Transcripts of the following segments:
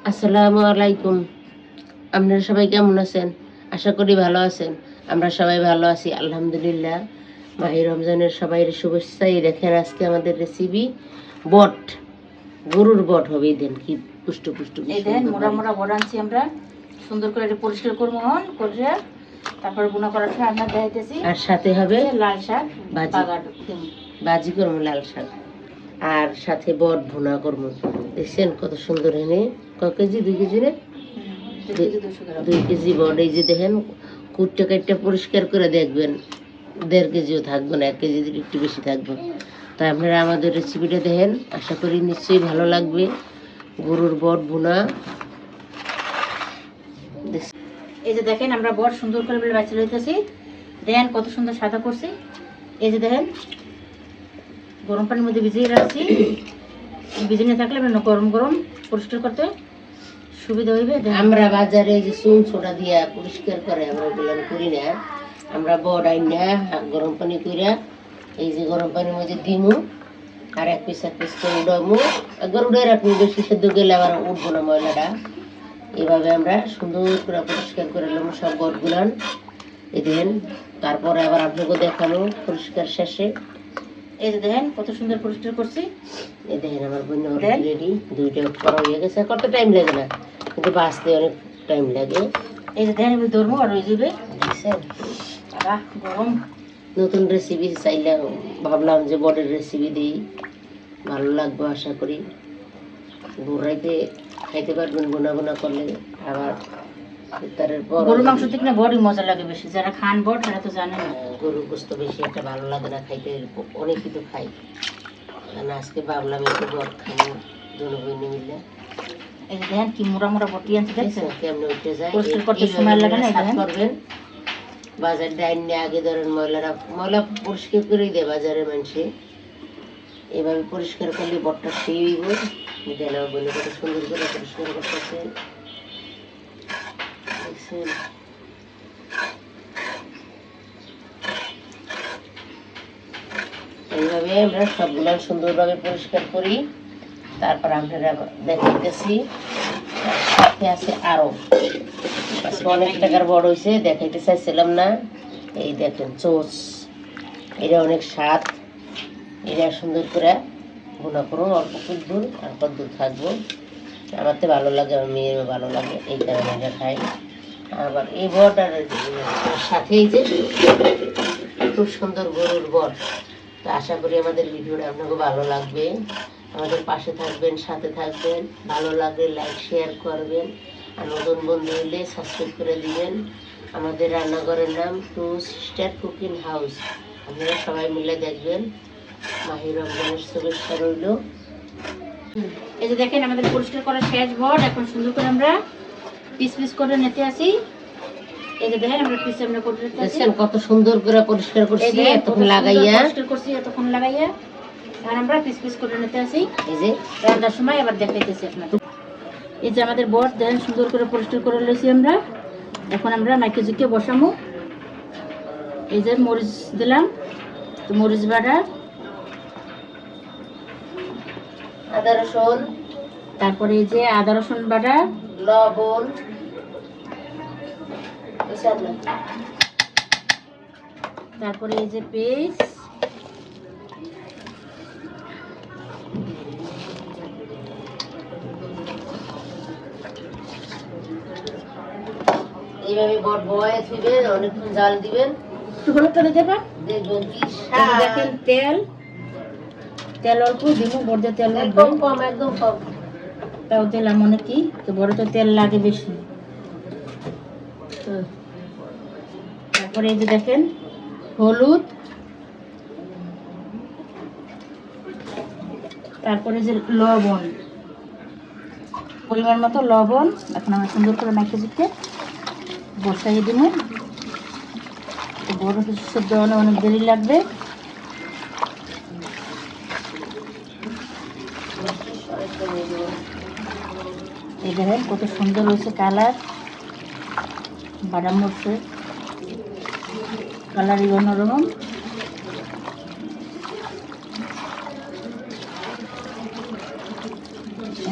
আসসালামু আলাইকুম। আপনারা সবাই কেমন আছেন? আশা করি ভালো আছেন। আমরা সবাই ভালো আছি আলহামদুলিল্লাহ। মাহে রমজানের সবাই শুভেচ্ছা। এই দেখেন আজকে আমাদের রেসিপি বট, গরুর বট হবে। এই দেন কি পুষ্ট পুষ্ট এই দেন মোড়া মোড়া বড় আনছি আমরা, সুন্দর করে এটা পরিষ্কার করবো করে তারপর গুঁড়া করার সময় আপনার দেখাইতেছি। আর সাথে হবে লাল শাক ভাজি করবো, লাল শাক আর সাথে বট ভুনা করবো। দেখছেন কত সুন্দর এনে ক কেজি 2 কেজি রে 2 কেজি বট। এই যে দেখেন কুটটা কাটটা পরিষ্কার করে দেখবেন 1.5 কেজিও থাকবে না, 1 কেজি একটু বেশি থাকবে। তাই আপনারা আমাদের রেসিপিটা দেখেন, আশা করি নিশ্চয়ই ভালো লাগবে। গরুর বট ভুনা। এই যে দেখেন আমরা বট সুন্দর করে বাঁচিয়ে লইতেছি। দেখেন কত সুন্দর সাদা করছি। এই যে দেখেন গরম পানির মধ্যে ভিজিয়ে রাখছি। ভিজিয়ে থাকলে গরম গরম পরিষ্কার করতে সুবিধা হইবে। আমরা বাজারে যে চুন ছোটা দিয়া পরিষ্কার করে আমরা ওগুলো করি না। আমরা বড় আইনা গরম পানি কইরা এই যে গরম পানির মধ্যে দিমু আর এক পিস করে উঠামু। একবার উঠে রাখবো, বেশি সেদ্ধ গেলে আবার উঠবো না ময়লাটা। এভাবে আমরা সুন্দর করে পরিষ্কার করে নিলাম সব বটগুলান। এই দেখেন তারপরে আবার আপনাকে দেখানো পরিষ্কার শেষে। এই যে দেখেন কত সুন্দর পরিষ্কার করছি। এই দেখেন আমার বোন রেডি, দুইটা করা হয়ে গেছে। কত টাইম লাগে না, কিন্তু বাঁচতে অনেক টাইম লাগে। এই যে দেখেন আমি ধরবো আর ওই যাবে। দেখছেন গরম নতুন রেসিপি চাইলাম, ভাবলাম যে বটের রেসিপি দিই, ভালো লাগবে আশা করি। ঘুরাইতে খাইতে পারবেন বোনা বোনা করলে। আবার ইফতারের পর গরুর মাংস থেকে না বড়ই মজা লাগে বেশি। যারা খান বট তারা তো জানে না। গরুর গোস্ত বেশি একটা ভালো লাগে না খাইতে, অনেক কিছু খাই। আজকে ভাবলাম একটু বট খাবো দুনো বইনে মিলে। এই যে দেখেন কি মোড়া মোড়া বটি আনছে, দেখছেন কেমনে উঠে যায়। পরিষ্কার করতে সময় লাগে না। সাফ করবেন বাজার ডাইন নিয়ে, আগে ধরেন ময়লা পরিষ্কার করেই দেয় বাজারের মানুষে। এভাবে পরিষ্কার করলে বটটা সেই হইব। দেন আমার বোনে কত সুন্দর করে পরিষ্কার করতেছে, দেখছেন। এইভাবে আমরা সবগুলো সুন্দরভাবে পরিষ্কার করি। তারপর আপনারা দেখাইতেছি সাথে আছে আরো অনেক টাকার বড় হয়েছে, দেখাইতে চাইছিলাম না। এই দেখেন চোচ, এটা অনেক স্বাদ। এটা সুন্দর করে ভুনা করুন, অল্প দুধ আর দুধ থাকবো। আমার তো ভালো লাগে, আমার মেয়েরও ভালো লাগে, এই কারণে এটা খাই। আবার এই বট আর সাথে এই যে খুব সুন্দর গরুর বট। তো আশা করি আমাদের ভিডিওটা আপনাকে ভালো লাগবে। আমাদের পাশে থাকবেন, সাথে থাকবেন। ভালো লাগলে লাইক শেয়ার করবেন, আর নতুন বন্ধু হলে সাবস্ক্রাইব করে দিবেন। আমাদের রান্নাঘরের নাম 2 সিস্টার কুকিং হাউস। আপনারা সবাই মিলে দেখবেন। মাহে রমজানের শুভেচ্ছা রইল। এই যে দেখেন আমাদের পরিষ্কার করা শেষ বট। এখন সুন্দর করে আমরা পিস পিস করে নিতে আসি। এই যে দেখেন আমরা পিস আমরা করে নিতে আসি। দেখেন কত সুন্দর করে পরিষ্কার করছি এতক্ষণ লাগাইয়া। পরিষ্কার করছি এতক্ষণ লাগাইয়া। আর আমরা পিস পিস করে নিতে আসি। এই যে রান্নার সময় আবার দেখাইতেছি আপনাদের। এই যে আমাদের বট দেখেন সুন্দর করে পরিষ্কার করে লইছি আমরা। এখন আমরা মাইক্রোজিকে বসামু। এই যে মরিচ দিলাম, তো মরিচ বাটা, আদা রসুন, তারপরে এই যে আদা রসুন বাটা, লবণ, তারপরে এই যে পেস্ট, এইভাবে বট বয়ে দিবেন, অনেকক্ষণ জাল দিবেন। একটু হলুদটা দিতে পারেন। দেখবেন কি দেখেন তেল তেল অল্প দিব, বড় তেল একদম কম, একদম কম। তাও দিলাম মনে কি, তো বড় তো তেল লাগে বেশি। তারপরে এই যে দেখেন হলুদ, তারপরে যে লবণ, পরিমাণ মতো লবণ। এখন আমরা সুন্দর করে মাইক্রোজিকে বসাইয়ে দিব। বড় কিছু সেদ্ধ হলে অনেক দেরি লাগবে। এই দেখেন কত সুন্দর হয়েছে কালার, বাদাম মরছে কালারই অন্যরকম।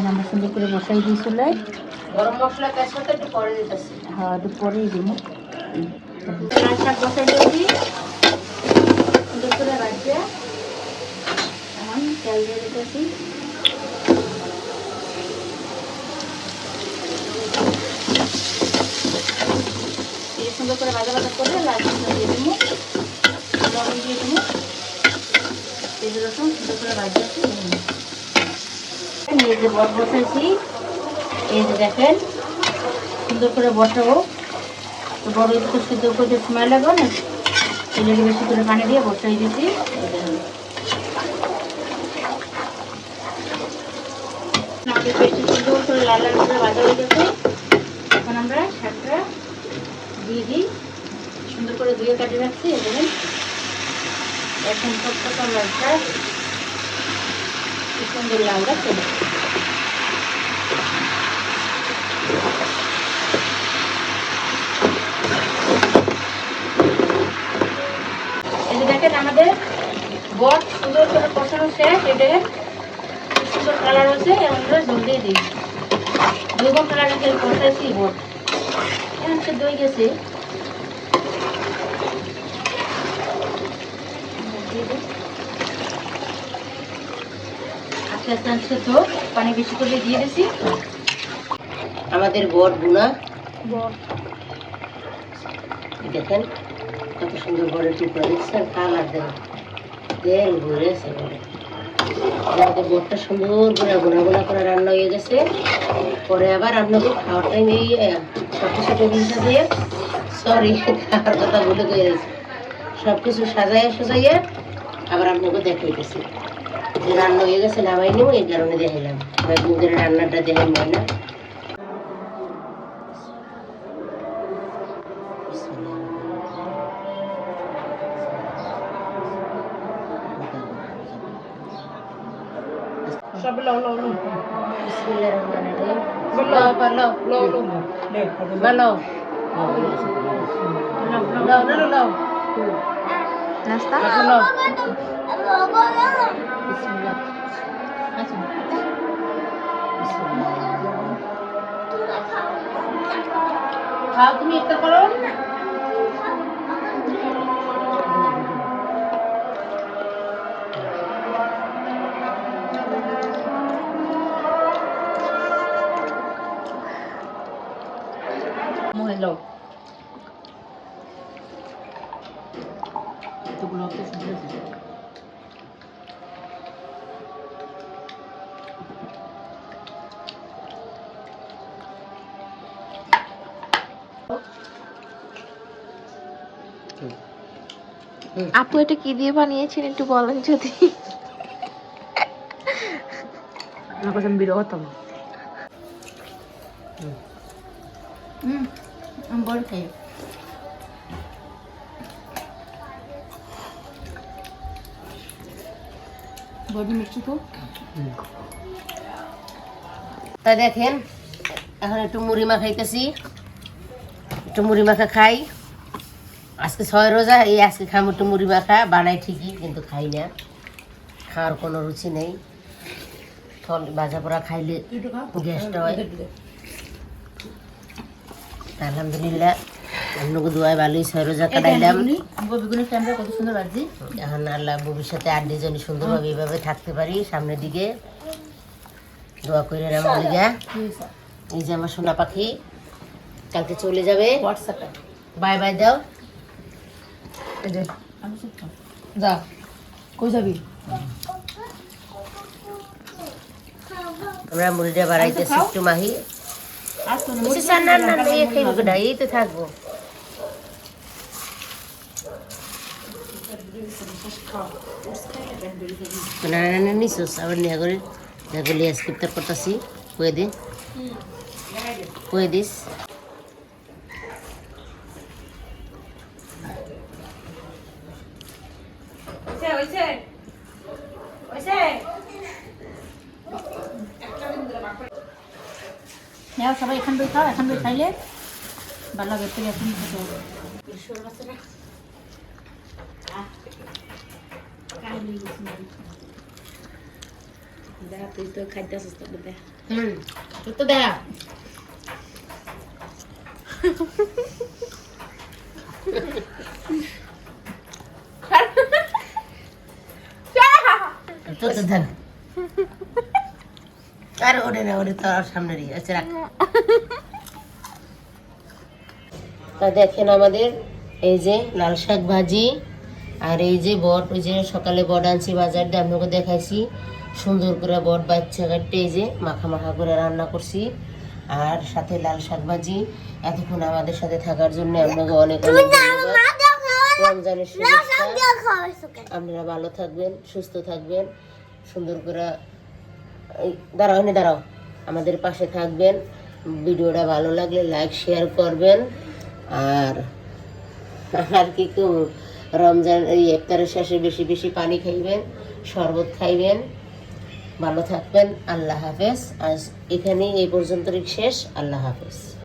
এখন আমরা সুন্দর করে বসাই দিই চুলায়। গরম মশলা তেজপাতা একটু পরে দিতেছি। হ্যাঁ, একটু পরেই দিব। লাল শাক বসাই দিয়েছি সুন্দর করে রাখবে। এখন তেল দিয়ে দিতেছি। এই সুন্দর করে ভাজা ভাজা করে লাল শাকটা দিয়ে দেবো, লবণ দিয়ে দেবো, পেঁয়াজ রসুন সুন্দর করে ভাজতেছি। এই যে বট বসাইছি, এই যে দেখেন সুন্দর করে বসাবো। তো বড় একটু সিদ্ধ করতে সময় লাগবে না, তেলের বেশি করে পানি দিয়ে বসাই দিয়েছি। আমাদের বেশি সুন্দর করে লাল লাল করে ভাজা হয়ে গেছে। এখন আমরা শাকটা দিয়ে দিই, সুন্দর করে ধুয়ে কাটিয়ে রাখছি। দেখেন এখন টকটকা লাল শাক, কি সুন্দর লাল লাগছে। এই যে দেখেন আমাদের বট সুন্দর করে কষানো শেষ। এটা সুন্দর কালার হয়েছে, এখন আমরা ঝোল দিয়ে দিই। 2 ঘন্টা আগে কষাইছি বট, এখন সেদ্ধ হয়ে গেছে। আস্তে আস্তে সেদ্ধ, পানি বেশি করে দিয়ে দিয়েছি। আমাদের বট বুনা বট দেখেন কত সুন্দর বড়ের টুকরা দেখছেন, কালার দেখেন, তেল ঘুরেছে বলে। আমাদের বটটা সুন্দর করে গুনা গুনা করে রান্না হয়ে গেছে। পরে আবার আপনাকে খাওয়ার টাইম এই সব কিছু টেবিল সাজিয়ে, সরি খাওয়ার কথা ভুলে গিয়েছি, সব কিছু সাজাইয়া সাজাইয়া আবার আপনাকে দেখাইতেছি যে রান্না হয়ে গেছে, নামাই নিব। এই কারণে দেখাইলাম, কয়েকদিন ধরে রান্নাটা দেখাই হয় না। নাস্তা খাও তুমি একটা করো। মহিলা আপু এটা কি দিয়ে বানিয়েছেন একটু বলেন যদি। বিরহতম বল খাই। বডি মিষ্টি তো। তা দেখেন এখন একটু মুড়ি মাখাইতেছি, একটু মুড়ি মাখা খাই। আজকে 6 রোজা, এই আজকে খাম একটু মুড়ি মাখা। বানাই ঠিকই কিন্তু খাই না, খাওয়ার কোনো রুচি নেই। ফল ভাজা পোড়া খাইলে গ্যাসটা হয়। আলহামদুলিল্লাহ আপনাকে দোয়ায় ভালোই 6 রোজা কাটাইলাম। বেগুনের ক্যামেরা কত সুন্দর লাগছে। এখন আল্লাহ ভবিষ্যতে 8 জন সুন্দরভাবে এইভাবে থাকতে পারি, সামনের দিকে দোয়া করে আমার লিগা। এই যে আমার সোনা পাখি কালকে চলে যাবে, হোয়াটসঅ্যাপে বাই বাই দাও। যা কই যাবি? আমরা মুড়িটা বাড়াইতেছি একটু মাহি। না না না, এই খাইব না, এই তো থাকবো। নিছোস আবার নিয়ে করে দেখলি স্ক্রিপ্টার করতেছি, কয়ে দিন কয়ে দিস। সবাই এখান বই খাও, এখান বই খাইলে ভালো লাগে। তুই এখন তুই তো খাইতে আসিস তো দেখা তো দেখ আর ওরে না ওরে তো আর সামনে দিয়ে আচ্ছা রাখ তা দেখেন আমাদের এই যে লাল শাক ভাজি আর এই যে বট ওই যে সকালে বট আনছি বাজার দিয়ে আপনাকে দেখাইছি সুন্দর করে বট বাচ্চা কাটতে এই যে মাখা মাখা করে রান্না করছি আর সাথে লাল শাক ভাজি এতক্ষণ আমাদের সাথে থাকার জন্য আপনাকে অনেক অনেক ধন্যবাদ রমজানের শুভেচ্ছা আপনারা ভালো থাকবেন সুস্থ থাকবেন সুন্দর করে দাঁড়াও এনে দাঁড়াও আমাদের পাশে থাকবেন ভিডিওটা ভালো লাগলে লাইক শেয়ার করবেন আর আর কি রমজান এই ইফতারের শেষে বেশি বেশি পানি খাইবেন শরবত খাইবেন ভালো থাকবেন আল্লাহ হাফেজ আজ এখানেই এই পর্যন্ত শেষ আল্লাহ হাফেজ